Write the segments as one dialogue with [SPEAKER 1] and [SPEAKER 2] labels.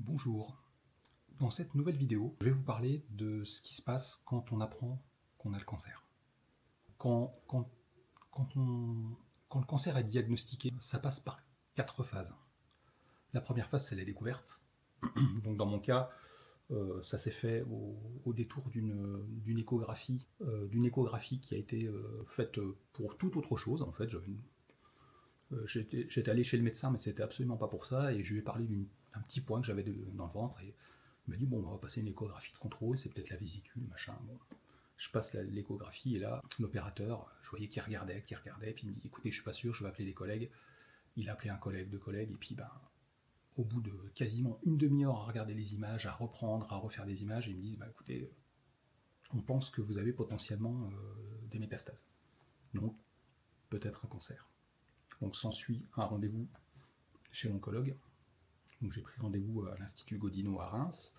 [SPEAKER 1] Bonjour. Dans cette nouvelle vidéo, je vais vous parler de ce qui se passe quand on apprend qu'on a le cancer. Quand, quand, quand le cancer est diagnostiqué, ça passe par 4 phases. La première phase, c'est la découverte. Donc dans mon cas, ça s'est fait au détour d'une échographie, qui a été faite pour toute autre chose. En fait, j'étais allé chez le médecin, mais c'était absolument pas pour ça, et je lui ai parlé d'un petit point que j'avais dans le ventre, et il m'a dit bon, on va passer une échographie de contrôle, c'est peut-être la vésicule, machin. Bon, je passe l'échographie, et là, l'opérateur, je voyais qu'il regardait, puis il me dit écoutez, je suis pas sûr, je vais appeler des collègues. Il a appelé un collègue, deux collègues, et puis au bout de quasiment une demi-heure à regarder les images, à reprendre, à refaire des images, ils me disent écoutez, on pense que vous avez potentiellement des métastases. Donc, peut-être un cancer. Donc s'ensuit un rendez-vous chez l'oncologue. Donc j'ai pris rendez-vous à l'Institut Godino à Reims,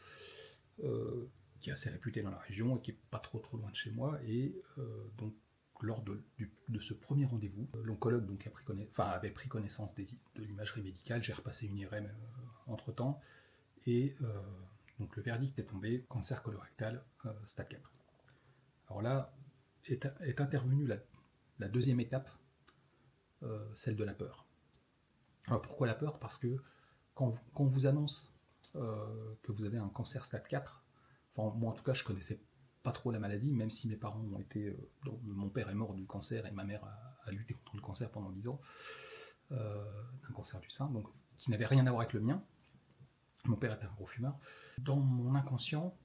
[SPEAKER 1] qui est assez réputé dans la région et qui n'est pas trop loin de chez moi. Et donc lors de ce premier rendez-vous, l'oncologue donc avait pris connaissance de l'imagerie médicale. J'ai repassé une IRM entre-temps, et donc le verdict est tombé, cancer colorectal stade 4. Alors là est intervenue la deuxième étape, celle de la peur. Alors pourquoi la peur? Parce que quand on vous annonce que vous avez un cancer stade 4, enfin moi en tout cas je connaissais pas trop la maladie, même si mes parents ont été... mon père est mort du cancer et ma mère a lutté contre le cancer pendant 10 ans, d'un cancer du sein, donc qui n'avait rien à voir avec le mien. Mon père était un gros fumeur. Dans mon inconscient,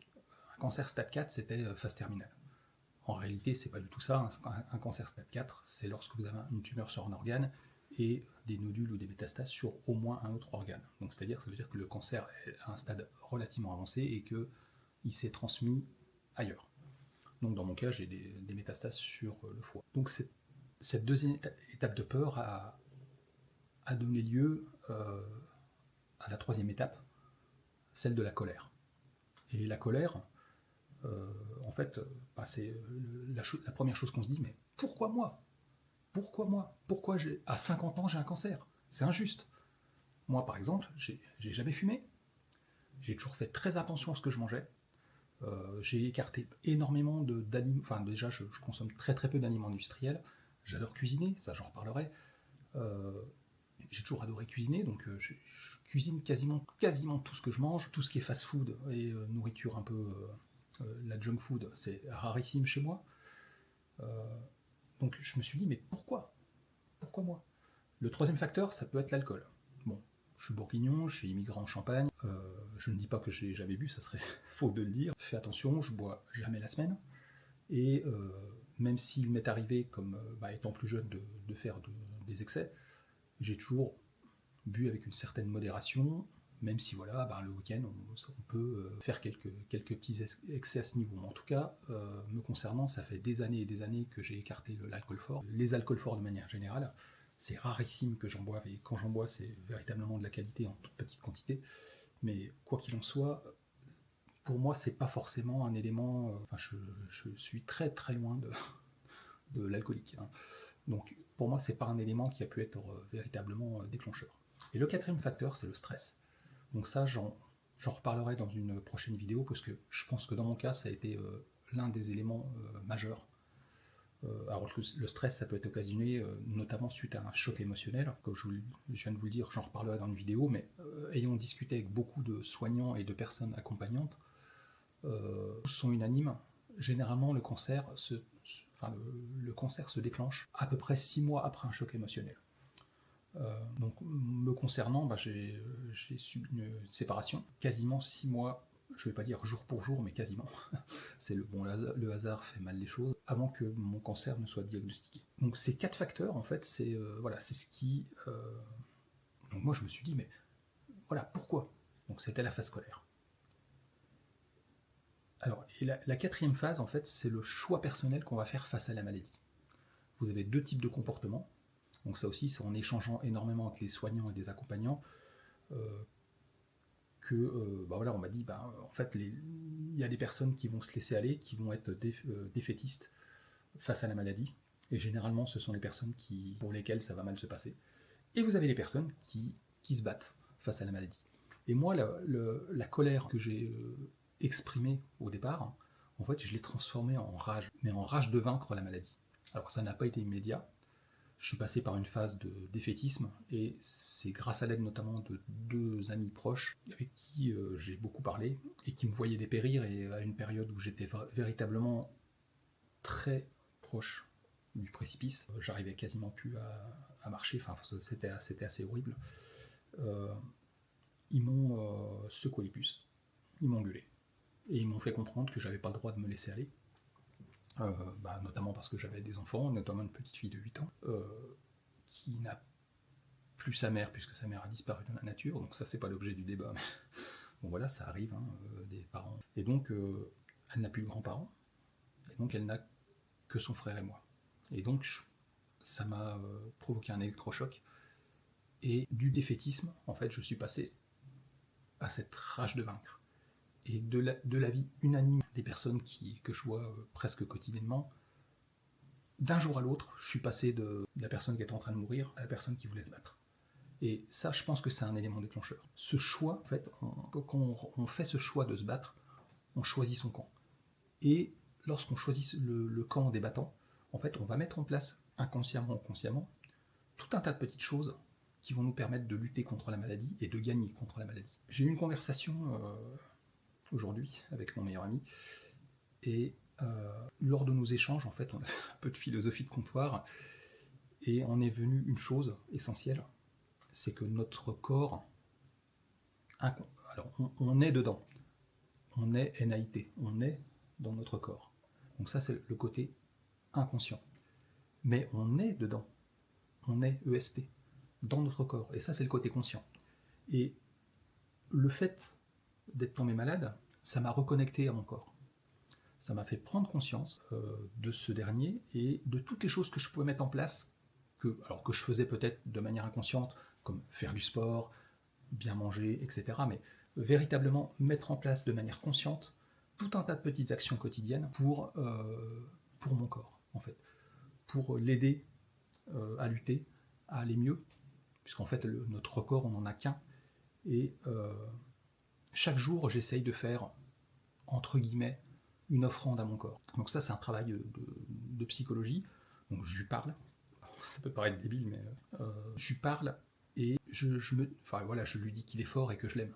[SPEAKER 1] un cancer stade 4 c'était phase terminale. En réalité, c'est pas du tout ça. Un cancer stade 4, c'est lorsque vous avez une tumeur sur un organe et des nodules ou des métastases sur au moins un autre organe. Donc ça veut dire que le cancer est à un stade relativement avancé et qu'il s'est transmis ailleurs. Donc dans mon cas, j'ai des métastases sur le foie. Donc cette deuxième étape de peur a donné lieu à la troisième étape, celle de la colère. Et la colère, en fait, c'est la première chose qu'on se dit, mais pourquoi moi? Pourquoi moi? Pourquoi à 50 ans j'ai un cancer? C'est injuste. Moi par exemple, j'ai jamais fumé, j'ai toujours fait très attention à ce que je mangeais, j'ai écarté énormément d'aliments, enfin déjà je consomme très peu d'aliments industriels, j'adore cuisiner, ça j'en reparlerai, j'ai toujours adoré cuisiner, donc je cuisine quasiment tout ce que je mange, tout ce qui est fast food et nourriture un peu... la junk food, c'est rarissime chez moi. Donc je me suis dit, mais pourquoi? Pourquoi moi? Le troisième facteur, ça peut être l'alcool. Bon, je suis bourguignon, je suis immigré en Champagne, je ne dis pas que j'ai jamais bu, ça serait faux de le dire. Fais attention, je bois jamais la semaine, et même s'il m'est arrivé, comme étant plus jeune, de faire des excès, j'ai toujours bu avec une certaine modération, même si voilà, le week-end, on peut faire quelques petits excès à ce niveau. En tout cas, me concernant, ça fait des années et des années que j'ai écarté l'alcool fort. Les alcools forts de manière générale, c'est rarissime que j'en boive, et quand j'en bois, c'est véritablement de la qualité en toute petite quantité. Mais quoi qu'il en soit, pour moi, c'est pas forcément un élément... je suis très loin de l'alcoolique, hein. Donc pour moi, c'est pas un élément qui a pu être véritablement déclencheur. Et le quatrième facteur, c'est le stress. Donc ça, j'en reparlerai dans une prochaine vidéo, parce que je pense que dans mon cas, ça a été l'un des éléments majeurs. Alors le stress, ça peut être occasionné notamment suite à un choc émotionnel. Comme je viens de vous le dire, j'en reparlerai dans une vidéo, mais ayant discuté avec beaucoup de soignants et de personnes accompagnantes, tous sont unanimes. Généralement, le cancer se déclenche à peu près 6 mois après un choc émotionnel. Donc me concernant, j'ai subi une séparation, quasiment 6 mois, je ne vais pas dire jour pour jour, mais quasiment. Le hasard fait mal les choses, avant que mon cancer ne soit diagnostiqué. Donc ces 4 facteurs, en fait, c'est ce qui... Donc moi je me suis dit, mais voilà, pourquoi? Donc c'était la phase scolaire. Alors, et la quatrième phase, en fait, c'est le choix personnel qu'on va faire face à la maladie. Vous avez 2 types de comportements. Donc ça aussi, c'est en échangeant énormément avec les soignants et des accompagnants on m'a dit, en fait, il y a des personnes qui vont se laisser aller, qui vont être défaitistes face à la maladie, et généralement, ce sont les personnes pour lesquelles ça va mal se passer. Et vous avez les personnes qui se battent face à la maladie. Et moi, la colère que j'ai exprimée au départ, en fait, je l'ai transformée en rage, mais en rage de vaincre la maladie. Alors ça n'a pas été immédiat. Je suis passé par une phase de défaitisme, et c'est grâce à l'aide notamment de 2 amis proches avec qui j'ai beaucoup parlé et qui me voyaient dépérir, et à une période où j'étais véritablement très proche du précipice, j'arrivais quasiment plus à marcher, enfin c'était assez horrible. Ils m'ont secoué les puces, ils m'ont engueulé, et ils m'ont fait comprendre que j'avais pas le droit de me laisser aller. Notamment parce que j'avais des enfants, notamment une petite fille de 8 ans, qui n'a plus sa mère, puisque sa mère a disparu dans la nature, donc ça c'est pas l'objet du débat, mais bon voilà, ça arrive, des parents. Et donc elle n'a plus de grands-parents, et donc elle n'a que son frère et moi. Et donc ça m'a provoqué un électrochoc, et du défaitisme, en fait, je suis passé à cette rage de vaincre. Et de l'avis unanime des personnes que je vois presque quotidiennement, d'un jour à l'autre, je suis passé de la personne qui était en train de mourir à la personne qui voulait se battre. Et ça, je pense que c'est un élément déclencheur. Ce choix, en fait, quand on fait ce choix de se battre, on choisit son camp. Et lorsqu'on choisit le camp des battants, en fait, on va mettre en place, inconsciemment ou consciemment, tout un tas de petites choses qui vont nous permettre de lutter contre la maladie et de gagner contre la maladie. J'ai eu une conversation aujourd'hui avec mon meilleur ami, et lors de nos échanges, en fait, on a fait un peu de philosophie de comptoir, et on est venu une chose essentielle, c'est que notre corps, alors on est dedans, on est NAIT, on est dans notre corps. Donc ça c'est le côté inconscient. Mais on est dedans, on est EST, dans notre corps, et ça c'est le côté conscient. Et le fait d'être tombé malade, ça m'a reconnecté à mon corps. Ça m'a fait prendre conscience de ce dernier et de toutes les choses que je pouvais mettre en place, que je faisais peut-être de manière inconsciente, comme faire du sport, bien manger, etc. Mais véritablement mettre en place de manière consciente tout un tas de petites actions quotidiennes pour mon corps, en fait, pour l'aider à lutter, à aller mieux, puisqu'en fait notre corps on n'en a qu'un, et chaque jour j'essaye de faire, entre guillemets, une offrande à mon corps. Donc ça c'est un travail de psychologie, donc je lui parle, ça peut paraître débile, mais je lui parle, et je lui dis qu'il est fort et que je l'aime.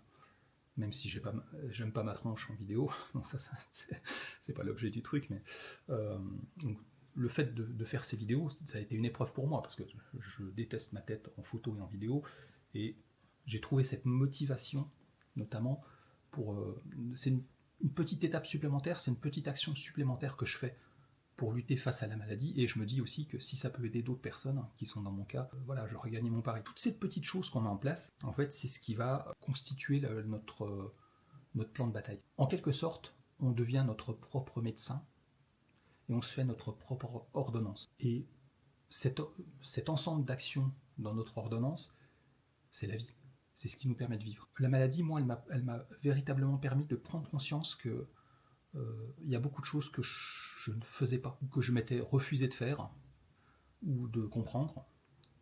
[SPEAKER 1] Même si j'aime pas ma tronche en vidéo, donc ça c'est pas l'objet du truc, mais donc, le fait de faire ces vidéos, ça a été une épreuve pour moi, parce que je déteste ma tête en photo et en vidéo, et j'ai trouvé cette motivation, notamment c'est une petite étape supplémentaire, c'est une petite action supplémentaire que je fais pour lutter face à la maladie, et je me dis aussi que si ça peut aider d'autres personnes qui sont dans mon cas, voilà, j'aurais gagné mon pari. Toutes ces petites choses qu'on met en place, en fait, c'est ce qui va constituer notre plan de bataille. En quelque sorte, on devient notre propre médecin, et on se fait notre propre ordonnance. Et cet ensemble d'actions dans notre ordonnance, c'est la vie. C'est ce qui nous permet de vivre. La maladie, moi, elle m'a véritablement permis de prendre conscience que y a beaucoup de choses que je ne faisais pas, ou que je m'étais refusé de faire, ou de comprendre.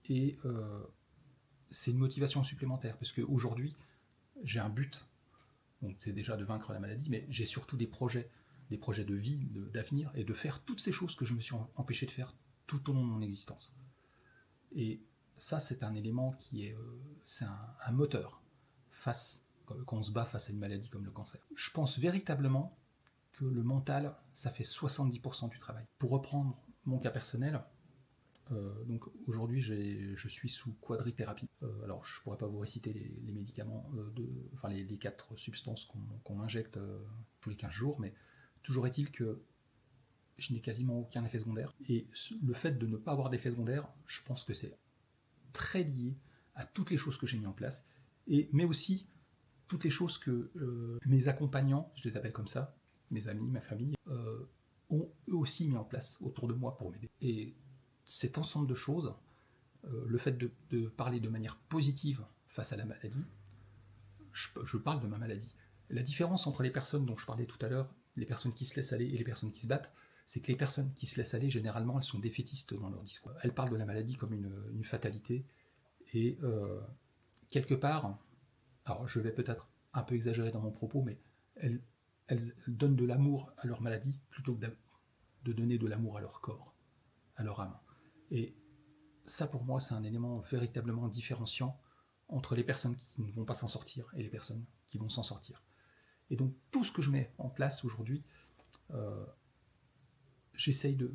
[SPEAKER 1] Et c'est une motivation supplémentaire, parce qu'aujourd'hui, j'ai un but. Donc c'est déjà de vaincre la maladie, mais j'ai surtout des projets de vie, d'avenir, et de faire toutes ces choses que je me suis empêché de faire tout au long de mon existence. Et ça, c'est un élément qui est, c'est un moteur quand on se bat face à une maladie comme le cancer. Je pense véritablement que le mental, ça fait 70% du travail. Pour reprendre mon cas personnel, donc aujourd'hui je suis sous quadrithérapie. Alors je pourrais pas vous réciter les médicaments, les 4 substances qu'on injecte tous les 15 jours, mais toujours est-il que je n'ai quasiment aucun effet secondaire. Et le fait de ne pas avoir d'effet secondaire, je pense que c'est très lié à toutes les choses que j'ai mis en place, mais aussi toutes les choses que mes accompagnants, je les appelle comme ça, mes amis, ma famille, ont eux aussi mis en place autour de moi pour m'aider. Et cet ensemble de choses, le fait de parler de manière positive face à la maladie, je parle de ma maladie. La différence entre les personnes dont je parlais tout à l'heure, les personnes qui se laissent aller et les personnes qui se battent, c'est que les personnes qui se laissent aller, généralement, elles sont défaitistes dans leur discours. Elles parlent de la maladie comme une fatalité, et quelque part, alors je vais peut-être un peu exagérer dans mon propos, mais elles donnent de l'amour à leur maladie plutôt que de donner de l'amour à leur corps, à leur âme. Et ça, pour moi, c'est un élément véritablement différenciant entre les personnes qui ne vont pas s'en sortir et les personnes qui vont s'en sortir. Et donc, tout ce que je mets en place aujourd'hui, j'essaye de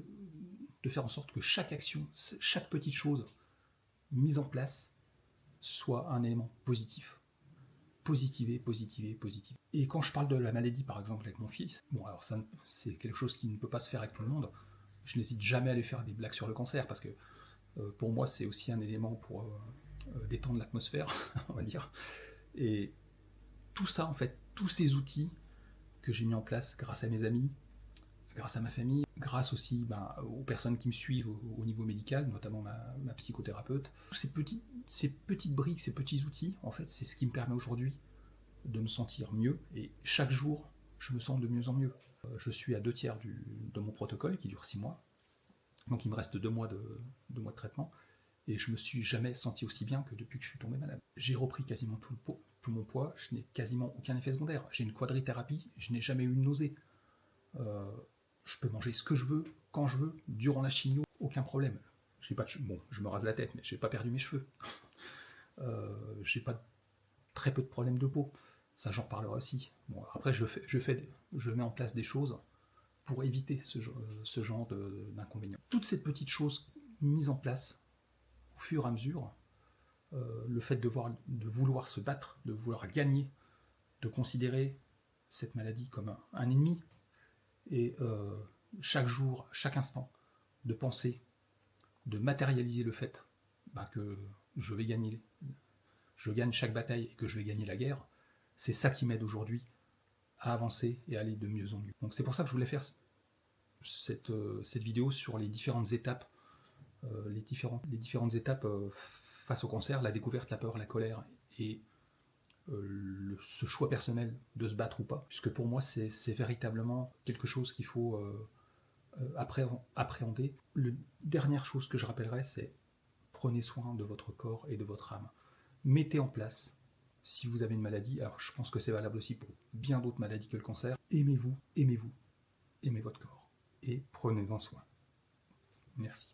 [SPEAKER 1] faire en sorte que chaque action, chaque petite chose mise en place soit un élément positif. Positiver. Et quand je parle de la maladie, par exemple, avec mon fils, bon, alors ça, c'est quelque chose qui ne peut pas se faire avec tout le monde. Je n'hésite jamais à lui faire des blagues sur le cancer, parce que pour moi, c'est aussi un élément pour détendre l'atmosphère, on va dire. Et tout ça, en fait, tous ces outils que j'ai mis en place grâce à mes amis, grâce à ma famille, grâce aussi aux personnes qui me suivent au niveau médical, notamment ma psychothérapeute. Ces petites briques, ces petits outils, en fait, c'est ce qui me permet aujourd'hui de me sentir mieux. Et chaque jour, je me sens de mieux en mieux. Je suis à 2/3 de mon protocole qui dure 6 mois. Donc il me reste 2 mois de traitement. Et je me suis jamais senti aussi bien que depuis que je suis tombé malade. J'ai repris quasiment tout mon poids, je n'ai quasiment aucun effet secondaire. J'ai une quadrithérapie, je n'ai jamais eu une nausée. Je peux manger ce que je veux, quand je veux, durant la chimio, aucun problème. J'ai pas bon, je me rase la tête, mais j'ai pas perdu mes cheveux. J'ai pas très peu de problèmes de peau. Ça, j'en reparlerai aussi. Bon, après, je mets en place des choses pour éviter ce genre d'inconvénients. Toutes ces petites choses mises en place au fur et à mesure, le fait de vouloir se battre, de vouloir gagner, de considérer cette maladie comme un ennemi, et chaque jour, chaque instant, de penser, de matérialiser le fait que je gagne chaque bataille et que je vais gagner la guerre, c'est ça qui m'aide aujourd'hui à avancer et à aller de mieux en mieux. Donc c'est pour ça que je voulais faire cette vidéo sur les différentes étapes, face au cancer, la découverte, la peur, la colère et ce choix personnel de se battre ou pas, puisque pour moi c'est véritablement quelque chose qu'il faut appréhender. La dernière chose que je rappellerai, c'est prenez soin de votre corps et de votre âme. Mettez en place, si vous avez une maladie, alors je pense que c'est valable aussi pour bien d'autres maladies que le cancer, aimez votre corps et prenez-en soin. Merci.